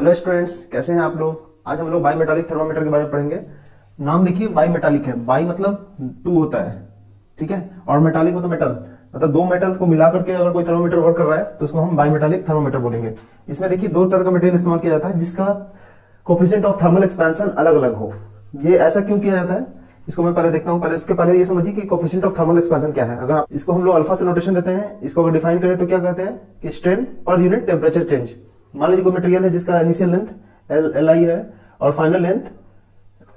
Hello students, कैसे हैं आप लोग। आज हम लोग बाई मेटालिक थर्मामीटर के बारे में पढ़ेंगे। नाम देखिए, बाई मेटालिक है। बाई मतलब टू होता है, ठीक है, और मेटालिक मतलब मेटल, मतलब दो मेटल को मिला करके अगर कोई थर्मामीटर वर्क कर रहा है तो उसको हम बाई मेटालिक थर्मामीटर बोलेंगे। इसमें देखिए दो तरह का मटेरियल इस्तेमाल किया जाता है जिसका कोफिशिएंट ऑफ थर्मल एक्सपेंशन अलग अलग हो। ये ऐसा क्यों किया जाता है, इसको मैं पहले देखता हूँ। पहले उसके पहले ये समझिए कि कोफिशिएंट ऑफ थर्मल एक्सपेंशन क्या है। अगर आप इसको हम लोग अल्फा से नोटेशन देते हैं, इसको अगर डिफाइन करें तो क्या कहते हैं कि strain per unit temperature change. मान लीजिए कोई मटेरियल है जिसका इनिशियल लेंथ एल आई है और फाइनल लेंथ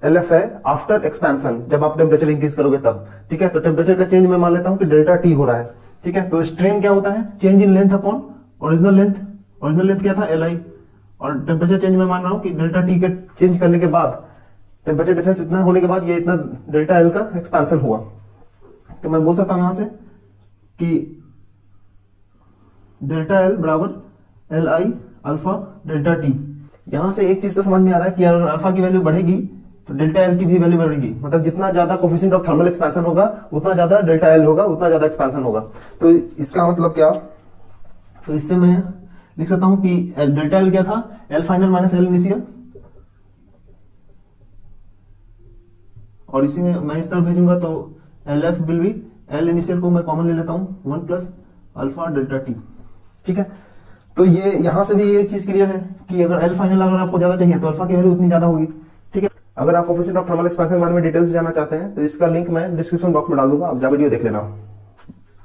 एल एफ है आफ्टर एक्सपेंशन, जब आप टेम्परेचर इंक्रीज करोगे तब, ठीक है। तो टेम्परेचर का चेंज मैं मान लेता हूं कि डेल्टा टी हो रहा है, ठीक है। तो स्ट्रेन क्या होता है, change in length upon original length. Original length क्या था, एल आई, और टेम्परेचर चेंज मैं मान रहा हूं कि डेल्टा टी के चेंज करने के बाद, टेम्परेचर डिफरेंस इतना होने के बाद ये इतना डेल्टा एल का एक्सपेंशन हुआ। तो मैं बोल सकता हूं यहां से कि डेल्टा एल बराबर L I alpha delta T. यहां से एक चीज तो समझ में आ रहा है कि अगर अल्फा की वैल्यू बढ़ेगी तो डेल्टा एल की भी वैल्यू बढ़ेगी। मतलब जितना ज्यादा कोफिशिएंट ऑफ थर्मल एक्सपेंशन होगा उतना ज्यादा डेल्टा एल होगा, उतना ज्यादा एक्सपेंशन होगा। तो इसका मतलब क्या, तो इससे मैं लिख सकता हूं कि डेल्टा एल क्या था, L final minus L initial, और इसी में मैं इस तरफ भेजूंगा तो L F will be, L initial को मैं कॉमन ले लेता हूं 1 प्लस अल्फा डेल्टा टी, ठीक है। तो ये यहां से भी ये चीज क्लियर है कि अगर एल फाइनल अगर आपको ज्यादा चाहिए तो अल्फा की वैल्यू उतनी ज्यादा होगी, ठीक है। अगर आप कोफिशिएंट ऑफ थर्मल एक्सपेंशन के बारे में डिटेल्स जानना चाहते हैं तो इसका लिंक मैं डिस्क्रिप्शन बॉक्स में डाल दूंगा, आप जा वीडियो देख लेना।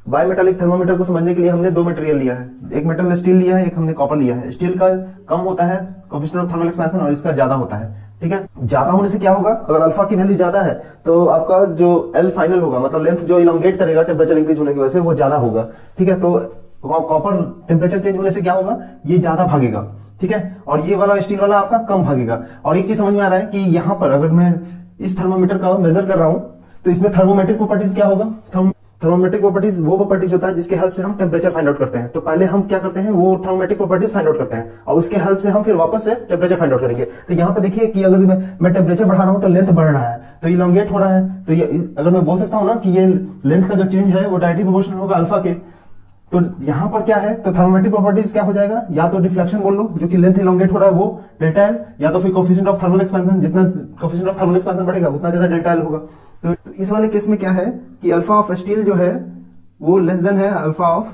बाई मेटालिक थर्मामीटर को समझने के लिए हमने दो मटेरियल लिया है, एक मेटल स्टील लिया है, एक हमने कॉपर लिया है। स्टील का कम होता है कोफिशिएंट ऑफ थर्मल एक्सपेंशन और इसका ज्यादा होता है, ठीक है। ज्यादा होने से क्या होगा, अगर अल्फा की वैल्यू ज्यादा है तो आपका जो एल फाइनल होगा, मतलब लेंथ जो इलोंगेट करेगा टेम्परेचर इंक्रीज होने की वजह से, वो ज्यादा होगा, ठीक है। तो कॉपर टेम्परेचर चेंज होने से क्या होगा, ये ज्यादा भागेगा, ठीक है, और ये वाला स्टील वाला आपका कम भागेगा। और एक चीज समझ में आ रहा है कि यहाँ पर अगर मैं इस थर्मामीटर का मेजर कर रहा हूं तो इसमें थर्मोमेट्रिक प्रॉपर्टीज क्या होगा, थर्मोमेट्रिक प्रॉपर्टीज वो प्रॉपर्टीज होता है जिसके हेल्प से हम टेम्परेचर फाइंड आउट करते हैं। तो पहले हम क्या करते हैं, वो थर्मोमेट्रिक प्रॉपर्टीज फाइंड आउट करते हैं और उसके हेल्प से हम फिर वापस से टेम्परेचर फाइंड आउट करेंगे। तो यहाँ पे देखिए कि अगर मैं टेम्परेचर बढ़ा रहा हूं तो लेंथ बढ़ रहा है, तो इलोंगेट हो रहा है। तो ये अगर मैं बोल सकता हूँ ना कि ये लेंथ का जो चेंज है वो डायरेक्टली प्रोपोर्शनल होगा अल्फा के। तो यहां पर क्या है, तो थर्मोमेट्रिक प्रॉपर्टीज क्या हो जाएगा, या तो डिफ्लेक्शन बोल लो जो कि लेंथ इलोंगेट हो रहा है वो डेल्टा एल, या तो फिर कोफिशिएंट ऑफ थर्मल एक्सपेंशन, जितना कोफिशिएंट ऑफ थर्मल एक्सपेंशन बढ़ेगा उतना ज्यादा डेल्टा एल होगा। तो इस वाले केस में क्या है कि अल्फा ऑफ स्टील जो है वो लेस देन है अल्फा ऑफ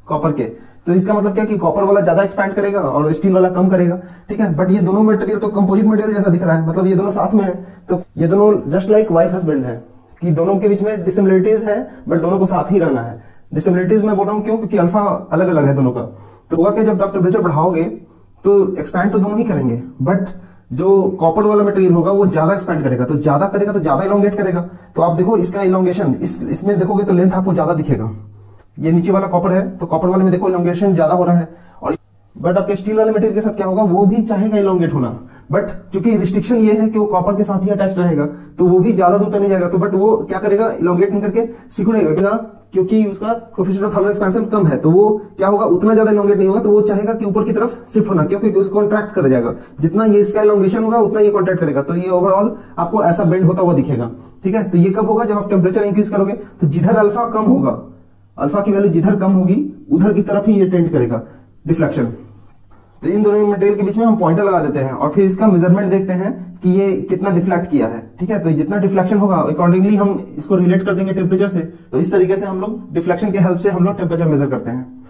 कॉपर के। तो इसका मतलब क्या कि कॉपर वाला ज्यादा एक्सपैंड करेगा और स्टील वाला कम करेगा, ठीक है। बट ये दोनों मटेरियल तो कंपोजिट मटेरियल जैसा दिख रहा है, मतलब ये दोनों साथ में है। तो ये दोनों जस्ट लाइक वाइफ हस्बैंड है कि दोनों के बीच में डिसिमिलरिटीज है बट दोनों को साथ ही रहना है। डिसिमिलरिटीज मैं बोल रहा हूं क्यों, क्योंकि अल्फा अलग अलग है दोनों का। तो होगा कि जब आप टेम्परेचर बढ़ाओगे तो एक्सपैंड तो दोनों ही करेंगे, बट जो कॉपर वाला मटेरियल होगा वो ज्यादा एक्सपैंड करेगा, तो ज्यादा करेगा तो ज्यादा इलोंगेट करेगा। तो आप देखो इसका इलोंगेशन इसमें देखोगे तो लेंथ आपको ज्यादा दिखेगा। ये नीचे वाला कॉपर है तो कॉपर वाले में देखो इलोंगेशन ज्यादा हो रहा है, और बट आपके स्टील वाले मटेरियल के साथ क्या होगा, वो भी चाहेगा इलोंगेट होना, बट चूंकि रिस्ट्रिक्शन ये है कि वो कॉपर के साथ ही अटैच रहेगा तो वो भी ज्यादा दूर तक नहीं जाएगा। तो बट वो क्या करेगा, इलोंगेट नहीं करके सिकुड़ेगा, क्योंकि उसका कोफिशिएंट ऑफ थर्मल एक्सपेंशन कम है। तो वो क्या होगा, उतना ज्यादा इलोंगेट नहीं होगा, तो वो चाहेगा कि ऊपर की तरफ शिफ्ट होना, क्योंकि उसको कॉन्ट्रैक्ट कर जाएगा। जितना ये इसका इलोंगेशन होगा उतना ये कॉन्ट्रैक्ट करेगा, तो ये ओवरऑल आपको ऐसा बेंड होता हुआ दिखेगा, ठीक है। तो ये कब होगा, जब आप टेम्परेचर इंक्रीज करोगे तो जिधर अल्फा कम होगा, अल्फा की वैल्यू जिधर कम होगी उधर की तरफ ही ये टेंड करेगा डिफ्लेक्शन। तो इन दोनों मटेरियल के बीच में हम पॉइंटर लगा देते हैं और फिर इसका मेजरमेंट देखते हैं कि ये कितना डिफ्लेक्ट किया है, ठीक है। तो जितना डिफ्लेक्शन होगा अकॉर्डिंगली हम इसको रिलेट कर देंगे टेम्परेचर से। तो इस तरीके से हम लोग डिफ्लेक्शन के हेल्प से हम लोग टेम्परेचर मेजर करते हैं।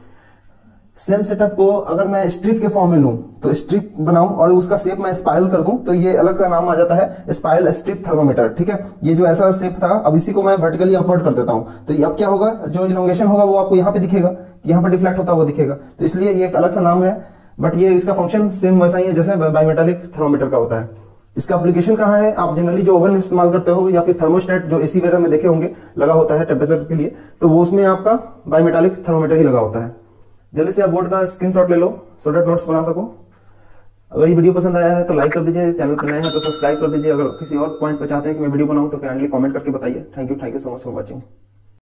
सेम सेटअप को अगर मैं स्ट्रिप के फॉर्म में लूं तो स्ट्रिप बनाऊं और उसका शेप मैं स्पाइरल कर दूं तो ये अलग सा नाम आ जाता है स्पाइरल स्ट्रिप थर्मामीटर, ठीक है। ये जो ऐसा शेप था अब इसी को मैं वर्टिकली अपवर्ड कर देता हूं, तो ये अब क्या होगा, जो इलोंगेशन होगा वो आपको यहाँ पे दिखेगा, यहाँ पे डिफ्लेक्ट होता हुआ दिखेगा। तो इसलिए ये एक अलग सा नाम है, बट ये इसका फंक्शन सेम वैसा ही है जैसे बाईमेटालिक थर्मामीटर का होता है। इसका एप्लीकेशन कहाँ है, आप जनरली जो ओवन इस्तेमाल करते हो या फिर थर्मोस्टेट जो एसी वगैरह में देखे होंगे लगा होता है टेम्परेचर के लिए, तो वो उसमें आपका बाईमेटालिक थर्मामीटर ही लगा होता है। जल्दी से आप बोर्ड का स्क्रीनशॉट ले लो सो दैट नोट्स बना सको। अगर ये वीडियो पसंद आया है तो लाइक कर दीजिए, चैनल पर नए हैं तो सब्सक्राइब कर दीजिए। अगर किसी और पॉइंट पर चाहते हैं कि मैं वीडियो बनाऊं तो काइंडली कमेंट करके बताइए। Thank you so much for watching.